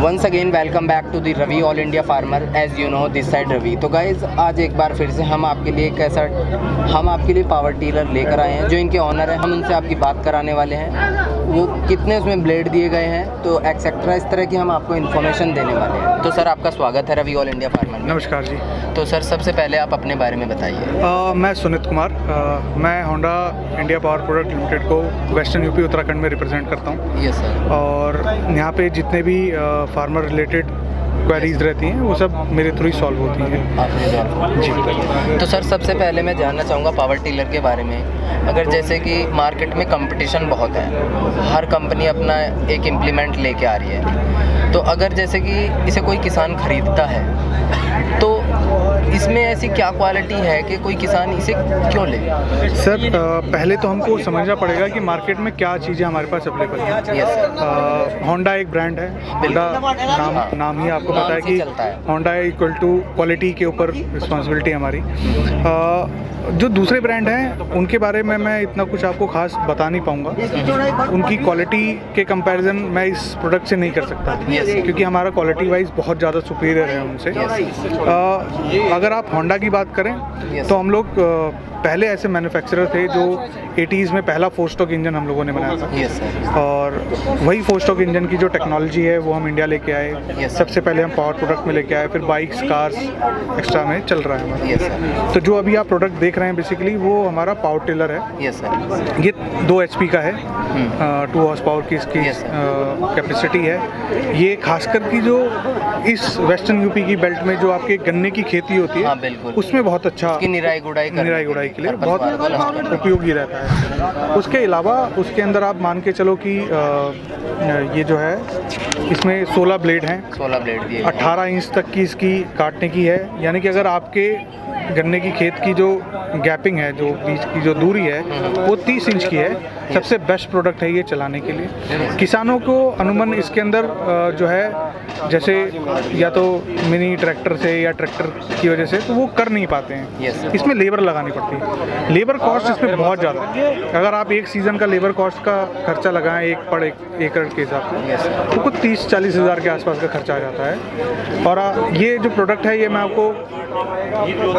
Once again welcome back to the Ravi all India farmer, as you know this side Ravi. तो guys आज एक बार फिर से हम आपके लिए पावर टीलर लेकर आए हैं। जो इनके ऑनर हैं हम उनसे आपकी बात कराने वाले हैं, वो कितने उसमें ब्लेड दिए गए हैं तो एक्सेट्रा इस तरह की हम आपको इन्फॉर्मेशन देने वाले हैं। तो सर आपका स्वागत है रवि ऑल इंडिया फार्मर में। नमस्कार जी। तो सर सबसे पहले आप अपने बारे में बताइए। मैं सुनीत कुमार, मैं Honda India power product limited को वेस्टर्न यूपी उत्तराखंड में रिप्रेजेंट करता हूँ। Yes sir. और यहाँ पे जितने भी फार्मर रिलेटेड क्वेरीज रहती हैं वो सब मेरे थ्रू ही सॉल्व होती हैं जी। तो सर सबसे पहले मैं जानना चाहूँगा पावर टीलर के बारे में। अगर जैसे कि मार्केट में कंपटीशन बहुत है, हर कंपनी अपना एक इम्प्लीमेंट लेके आ रही है, तो अगर जैसे कि इसे कोई किसान खरीदता है तो इसमें ऐसी क्या क्वालिटी है कि कोई किसान इसे क्यों ले? सर पहले तो हमको समझना पड़ेगा कि मार्केट में क्या चीज़ें हमारे पास अवेलेबल है। होंडा एक ब्रांड है, होंडा नाम ही आपको पता है कि होंडा इक्वल टू क्वालिटी के ऊपर रिस्पॉन्सिबिलिटी हमारी। जो दूसरे ब्रांड हैं उनके बारे में मैं इतना कुछ आपको खास बता नहीं पाऊँगा। उनकी क्वालिटी के कंपैरिजन मैं इस प्रोडक्ट से नहीं कर सकता क्योंकि हमारा क्वालिटी वाइज बहुत ज़्यादा सुपीरियर है उनसे। अगर आप होंडा की बात करें तो हम लोग पहले ऐसे मैन्युफैक्चरर थे जो 80s में पहला 4 स्ट्रोक इंजन हम लोगों ने बनाया था। और वही 4 स्ट्रोक इंजन की जो टेक्नोलॉजी है वो हम इंडिया लेके आए। सबसे पहले हम पावर प्रोडक्ट में लेके आए, फिर बाइक्स कार्स एक्स्ट्रा में चल रहा है हमारा। तो जो अभी आप प्रोडक्ट देख रहे हैं बेसिकली वो हमारा पावर टिलर है। ये 2 HP का है, 2 हॉर्स पावर की इसकी कैपेसिटी है। ये खासकर की जो इस वेस्टर्न यूपी की बेल्ट में जो आपके गन्ने की खेती होती है उसमें बहुत अच्छा निराई गुड़ाई के लिए बहुत उपयोगी रहता है। उसके अलावा उसके अंदर आप मान के चलो कि ये जो है इसमें 16 ब्लेड हैं, 16 ब्लेड दिए, 18 इंच तक की इसकी काटने की है। यानी कि अगर आपके गन्ने की खेत की जो गैपिंग है, जो बीच की जो दूरी है वो 30 इंच की है। सबसे बेस्ट प्रोडक्ट है ये चलाने के लिए। किसानों को अमूमन इसके अंदर जो है जैसे या तो मिनी ट्रैक्टर से या ट्रैक्टर की वजह से तो वो कर नहीं पाते हैं। इसमें लेबर लगानी पड़ती है। लेबर कॉस्ट इसमें बहुत ज़्यादा है। अगर आप एक सीज़न का लेबर कॉस्ट का खर्चा लगाएं एक पर एकड़ के हिसाब से तो कुछ 30-40 हज़ार के आसपास का खर्चा आ जाता है। और ये जो प्रोडक्ट है ये मैं आपको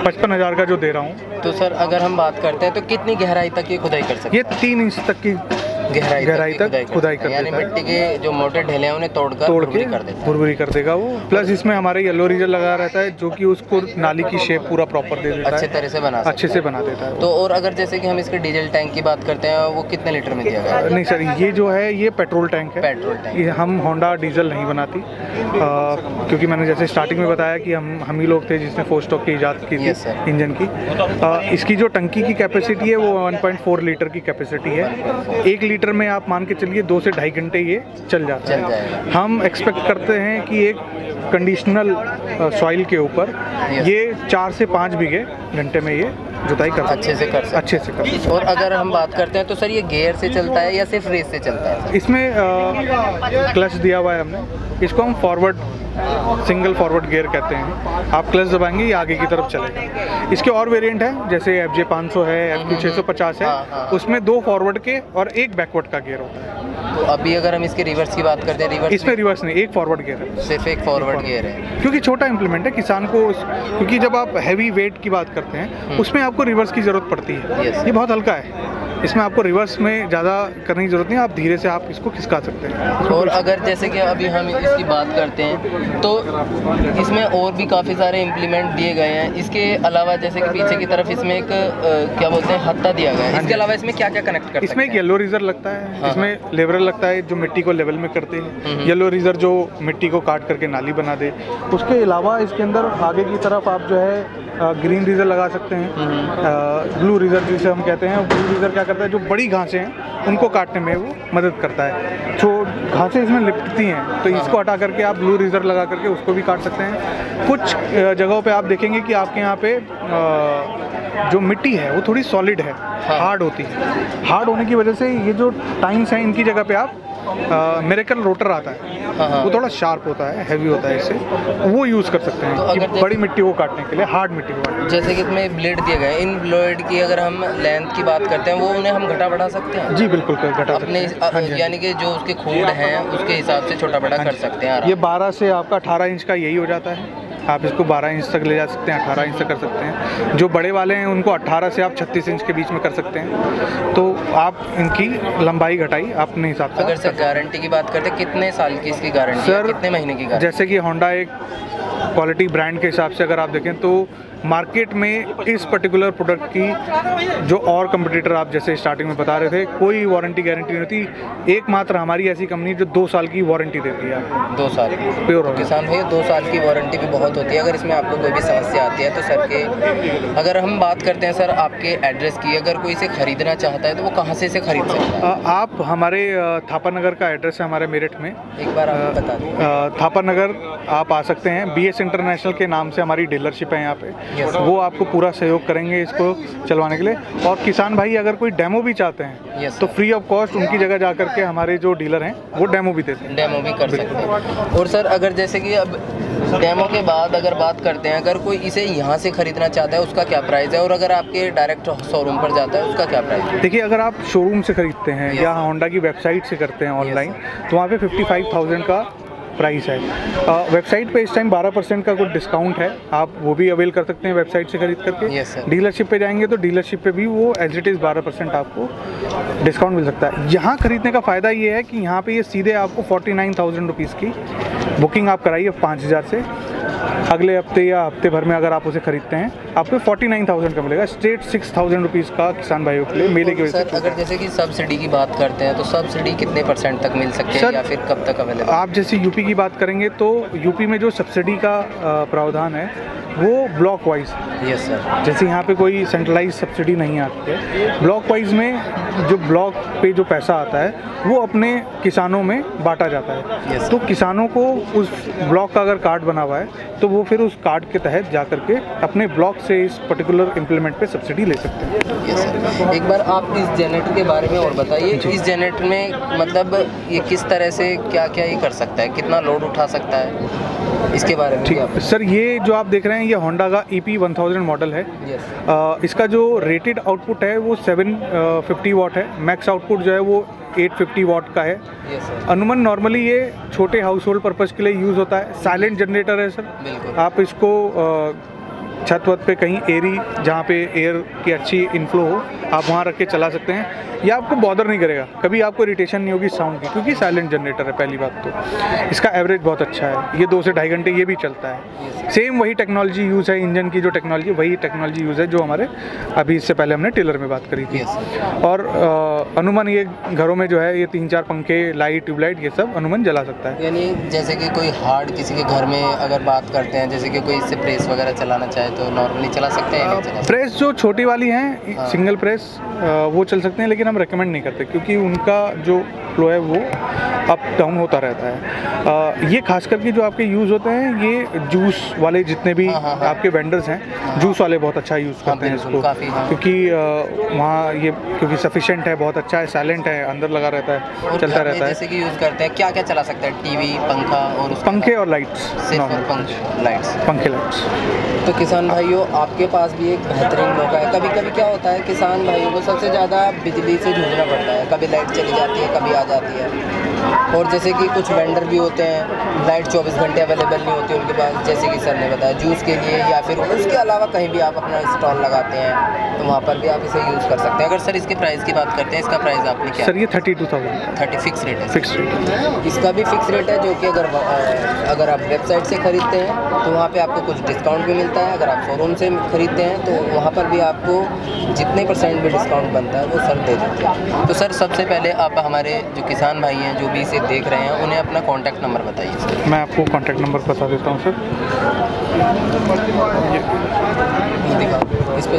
55,000 का जो दे रहा हूँ। तो सर अगर हम बात करते हैं तो कितनी गहराई तक ये खुदाई कर सकते हैं? ये 3 इंच तक की गहराई तक खुदाई कर देता है। यानी मिट्टी के जो मोटे ढेले हैं उन्हें तोड़ के भुरभुरी कर देगा वो। प्लस इसमें हमारे येलो रीजर लगा रहता है जो कि उसको नाली की शेप पूरा प्रॉपर दे देता है, अच्छे से बना देता है। तो और अगर जैसे कि हम इसके डीजल टैंक की बात करते हैं वो कितने लीटर में दिया गया है? नहीं सर, ये जो है ये पेट्रोल टैंक है। पेट्रोल टैंक ये हम होंडा डीजल नहीं बनाती क्योंकि मैंने जैसे स्टार्टिंग में बताया कि हम ही लोग थे जिसने 4 स्ट्रोक की इजाद की थी इंजन की। इसकी जो टंकी की कैपेसिटी है वो 1.4 लीटर की कैपेसिटी है। 1 लीटर में आप मान के चलिए 2 से ढाई घंटे ये चल जाता है। हम एक्सपेक्ट करते हैं कि एक कंडीशनल सॉइल के ऊपर ये 4 से 5 बीघे घंटे में ये जुताई कर अच्छे से कर। और अगर हम बात करते हैं तो सर ये गियर से चलता है या सिर्फ रेस से चलता है? इसमें क्लच दिया हुआ है हमने। इसको हम सिंगल फॉरवर्ड गियर कहते हैं। आप क्लच दबाएंगे ये आगे की तरफ चलेगा। इसके और वेरिएंट हैं जैसे FJ 500 है, FQ 650 है। उसमें 2 फॉरवर्ड के और 1 बैकवर्ड का गियर होता है। तो अभी अगर हम इसके रिवर्स की बात करते हैं, रिवर्स इसमें रिवर्स नहीं, 1 फॉरवर्ड गियर है, सिर्फ 1 फॉरवर्ड गियर है क्योंकि छोटा इंप्लीमेंट है किसान को। क्योंकि जब आप हैवी वेट की बात करते हैं उसमें आपको रिवर्स की ज़रूरत पड़ती है। ये बहुत हल्का है, इसमें आपको रिवर्स में ज़्यादा करने की ज़रूरत नहीं, आप धीरे से आप इसको खिसका सकते हैं। और अगर जैसे कि अभी हम इसकी बात करते हैं तो इसमें और भी काफ़ी सारे इम्प्लीमेंट दिए गए हैं। इसके अलावा जैसे कि पीछे की तरफ इसमें एक क्या बोलते हैं हत्ता दिया गया है। इसके अलावा इसमें क्या क्या कनेक्ट करते हैं? इसमें एक येलो रीजर लगता है, इसमें लेवरर लगता है जो मिट्टी को लेवल में करते हैं। येलो रीजर जो मिट्टी को काट करके नाली बना दे। उसके अलावा इसके अंदर आगे की तरफ आप जो है ग्रीन रीजर लगा सकते हैं। ब्लू रीजर जिसे हम कहते हैं। ब्लू रीजर क्या करता है, जो बड़ी घासें हैं उनको काटने में वो मदद करता है। जो घासें इसमें लिपटती हैं तो इसको हटा करके आप ब्लू रीजर लगा करके उसको भी काट सकते हैं। कुछ जगहों पे आप देखेंगे कि आपके यहाँ पे जो मिट्टी है वो थोड़ी सॉलिड है, हार्ड होती है। हार्ड होने की वजह से ये जो टाइम्स हैं इनकी जगह पे आप मिरेकल रोटर आता है, वो थोड़ा शार्प होता है, हैवी होता है, इससे वो यूज़ कर सकते हैं तो कि बड़ी मिट्टी को काटने के लिए, हार्ड मिट्टी को काटने। जैसे कि इसमें ब्लेड दिए गए हैं, इन ब्लेड की अगर हम लेंथ की बात करते हैं, वो उन्हें हम घटा बढ़ा सकते हैं? जी बिल्कुल घटा अपने सकते हैं। यानी कि जो उसके खूड़ हैं उसके हिसाब से छोटा बड़ा कर सकते हैं। ये 12 से आपका 18 इंच का यही हो जाता है, आप इसको 12 इंच तक ले जा सकते हैं, 18 इंच तक कर सकते हैं। जो बड़े वाले हैं उनको 18 से आप 36 इंच के बीच में कर सकते हैं। तो आप इनकी लंबाई घटाई अपने हिसाब से। अगर सर गारंटी की बात करते हैं, कितने साल की इसकी गारंटी है, कितने महीने की गारंटी? जैसे कि होंडा एक क्वालिटी ब्रांड के हिसाब से अगर आप देखें तो मार्केट में इस पर्टिकुलर प्रोडक्ट की जो और कंपटीटर आप जैसे स्टार्टिंग में बता रहे थे, कोई वारंटी गारंटी नहीं होती। एकमात्र हमारी ऐसी कंपनी जो 2 साल की वारंटी देती है आपको। 2 साल प्योर हो। किसान भाई 2 साल की वारंटी भी बहुत होती है। अगर इसमें आपको कोई भी समस्या आती है तो सर के, अगर हम बात करते हैं सर आपके एड्रेस की, अगर कोई इसे खरीदना चाहता है तो वो कहाँ से इसे खरीद सकता है? आप हमारे थापर नगर का एड्रेस है हमारे मेरठ में, एक बार आप बता दें। थापर नगर आप आ सकते हैं, BS इंटरनेशनल के नाम से हमारी डीलरशिप है यहाँ पे। वो आपको पूरा सहयोग करेंगे इसको चलवाने के लिए। और किसान भाई अगर कोई डेमो भी चाहते हैं तो फ्री ऑफ कॉस्ट उनकी जगह जा करके हमारे जो डीलर हैं वो डेमो भी देते हैं, डेमो भी कर सकते हैं। और सर अगर जैसे कि अब डेमो के बाद अगर बात करते हैं, अगर कोई इसे यहाँ से खरीदना चाहता है उसका क्या प्राइस है, और अगर आपके डायरेक्ट शोरूम पर जाता है उसका क्या प्राइस है? देखिए, अगर आप शोरूम से खरीदते हैं या होंडा की वेबसाइट से करते हैं ऑनलाइन, तो वहाँ पे 55,000 का प्राइस है। वेबसाइट पे इस टाइम 12% का कुछ डिस्काउंट है, आप वो भी अवेल कर सकते हैं वेबसाइट से खरीद करके। डीलरशिप पे जाएंगे तो डीलरशिप पे भी वो एज इट इज़ 12% आपको डिस्काउंट मिल सकता है। यहाँ खरीदने का फ़ायदा ये है कि यहाँ पे ये सीधे आपको 49,000 रुपीज़ की बुकिंग आप कराइए 5,000 से, अगले हफ्ते या हफ्ते भर में अगर आप उसे खरीदते हैं आपको 49,000 का मिलेगा। स्ट्रेट 6,000 रुपीज़ का किसान भाइयों के लिए मेले की वजह से। सर अगर जैसे कि सब्सिडी की बात करते हैं तो सब्सिडी कितने % तक मिल सकती है, या फिर कब तक अवेलेबल? आप जैसे यूपी की बात करेंगे तो यूपी में जो सब्सिडी का प्रावधान है वो ब्लॉक वाइज। Yes sir. जैसे यहाँ पे कोई सेंट्रलाइज सब्सिडी नहीं आती है, ब्लॉक वाइज में जो ब्लॉक पे जो पैसा आता है वो अपने किसानों में बांटा जाता है। yes, तो किसानों को उस ब्लॉक का अगर कार्ड बना हुआ है तो वो फिर उस कार्ड के तहत जा करके अपने ब्लॉक से इस पर्टिकुलर इम्प्लीमेंट पे सब्सिडी ले सकते हैं। yes, एक बार आप इस जनरेटर के बारे में और बताइए। इस जनरेटर में मतलब ये किस तरह से क्या क्या ये कर सकता है, कितना लोड उठा सकता है, इसके बारे में? ठीक सर, ये जो आप देख रहे हैं ये होंडा का EP1000 मॉडल है। इसका जो रेटेड आउटपुट है वो 750 वाट है, मैक्स आउटपुट जो है वो 850 वाट का है। अनुमान नॉर्मली ये छोटे हाउस होल्ड पर्पज़ के लिए यूज़ होता है। साइलेंट जनरेटर है सर, आप इसको छत वत पे कहीं एरी जहाँ पे एयर की अच्छी इनफ्लो हो आप वहाँ रख के चला सकते हैं। ये आपको बॉदर नहीं करेगा, कभी आपको इरिटेशन नहीं होगी साउंड की, क्योंकि साइलेंट जनरेटर है। पहली बात तो इसका एवरेज बहुत अच्छा है, ये 2 से ढाई घंटे ये भी चलता है। सेम वही टेक्नोलॉजी यूज़ है, इंजन की जो टेक्नोलॉजी वही टेक्नोलॉजी यूज़ है जो हमारे अभी इससे पहले हमने टेलर में बात करी थी। और अनुमान ये घरों में जो है ये 3-4 पंखे, लाइट, ट्यूबलाइट ये सब अनुमान जला सकता है। यानी जैसे कि कोई हार्ड किसी के घर में अगर बात करते हैं, जैसे कि कोई इससे प्रेस वगैरह चलाना चाहे तो नॉर्मली चला सकते हैं? प्रेस जो छोटी वाली हैं सिंगल प्रेस वो चल सकते हैं, लेकिन हम रेकमेंड नहीं करते क्योंकि उनका जो फ्लो है वो अप डाउन होता रहता है। ये खास करके जो आपके यूज़ होते हैं ये जूस वाले जितने भी आपके वेंडर्स हैं, जूस वाले बहुत अच्छा यूज़ करते हैं इसको, क्योंकि वहाँ ये क्योंकि सफिशेंट है, बहुत अच्छा है, साइलेंट है, अंदर लगा रहता है, चलता रहता है। जैसे कि यूज़ करते हैं क्या क्या चला सकता है? टीवी, पंखा और पंखे और लाइट्स, पंखे लाइट्स। तो किसान भाइयों आपके पास भी एक बेहतरीन मौका है। कभी कभी क्या होता है किसान भाइयों को सबसे ज़्यादा बिजली से जूझना पड़ता है, कभी लाइट चली जाती है, कभी आ जाती है। और जैसे कि कुछ वेंडर भी होते हैं लाइट 24 घंटे अवेलेबल नहीं होती उनके पास, जैसे कि सर ने बताया जूस के लिए, या फिर उसके अलावा कहीं भी आप अपना स्टॉल लगाते हैं तो वहाँ पर भी आप इसे यूज़ कर सकते हैं। अगर सर इसके प्राइस की बात करते हैं, इसका प्राइस आपने क्या? सर ये 32,000 30 फिक्स रेट है। फिक्स रेट इसका भी फिक्स रेट है, जो कि अगर आप वेबसाइट से खरीदते हैं तो वहाँ पे आपको कुछ डिस्काउंट भी मिलता है। अगर आप शोरूम से खरीदते हैं तो वहाँ पर भी आपको जितने % भी डिस्काउंट बनता है वो सर दे देते हैं। तो सर सबसे पहले आप हमारे जो किसान भाई हैं जो भी इसे देख रहे हैं उन्हें अपना कॉन्टैक्ट नंबर बताइए सर। मैं आपको कॉन्टैक्ट नंबर बता देता हूँ सर, दिखाओ इस पर।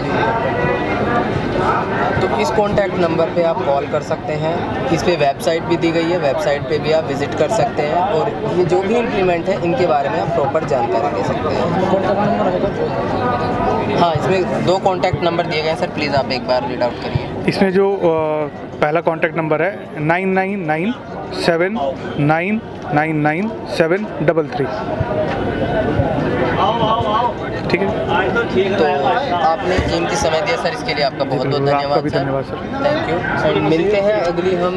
तो इस कॉन्टैक्ट नंबर पे आप कॉल कर सकते हैं। इस पे वेबसाइट भी दी गई है, वेबसाइट पे भी आप विज़िट कर सकते हैं और ये जो भी इम्प्लीमेंट है इनके बारे में आप प्रॉपर जानकारी ले सकते हैं। कॉन्टैक्ट नंबर हाँ, इसमें 2 कॉन्टैक्ट नंबर दिए गए हैं सर, प्लीज़ आप एक बार रीड आउट करिए। इसमें जो पहला कॉन्टैक्ट नंबर है 999 79999733। ठीक है, तो आपने कीमती समय दिया सर, इसके लिए आपका बहुत बहुत आपका भी धन्यवाद सर। Thank you. एंड मिलते हैं अगली हम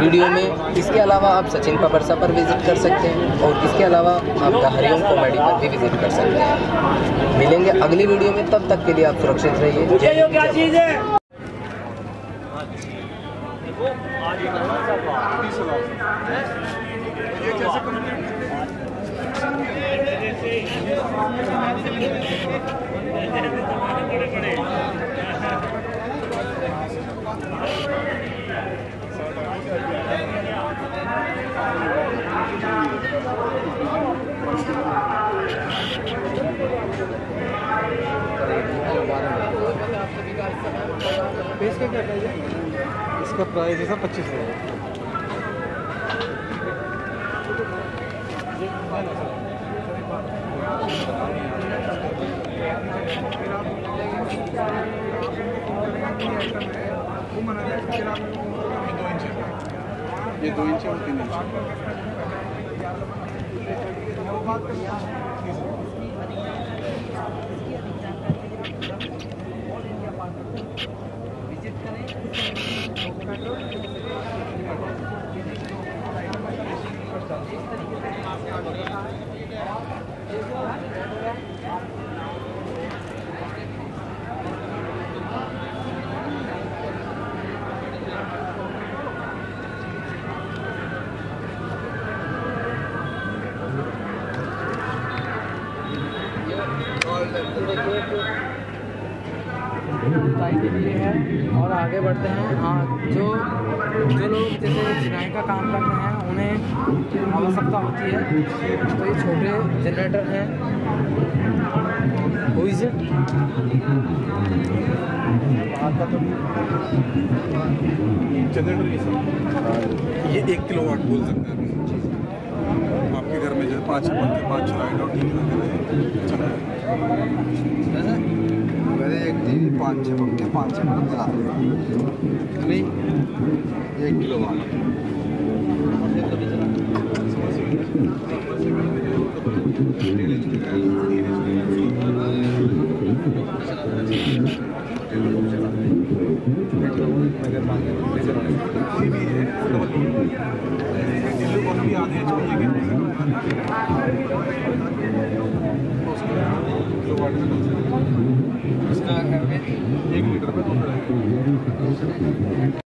वीडियो में। इसके अलावा आप सचिन पापरसा पर विजिट कर सकते हैं और इसके अलावा आप द हरिओम कॉमेडी पर भी विजिट कर सकते हैं। मिलेंगे अगली वीडियो में, तब तक के लिए आप सुरक्षित रहिए। क्या चीज़ है? इसका प्राइस है 25 रुपये। ये 2 इंच और 3 इंच। के लिए है। और आगे बढ़ते हैं। हाँ, जो लोग जैसे चिनाई का काम करते हैं उन्हें आवश्यकता होती है, तो ये छोटे जनरेटर हैं। हुई से जनरेटर ये 1 किलोवाट बोल सकते हैं। आपके घर में जैसे 5-6 लाइट और टीवी चला मेरे एक टीवी 5-6 पंखे 5-6 मिनट चला 1 किलोवाट। इसका 1 लीटर में 2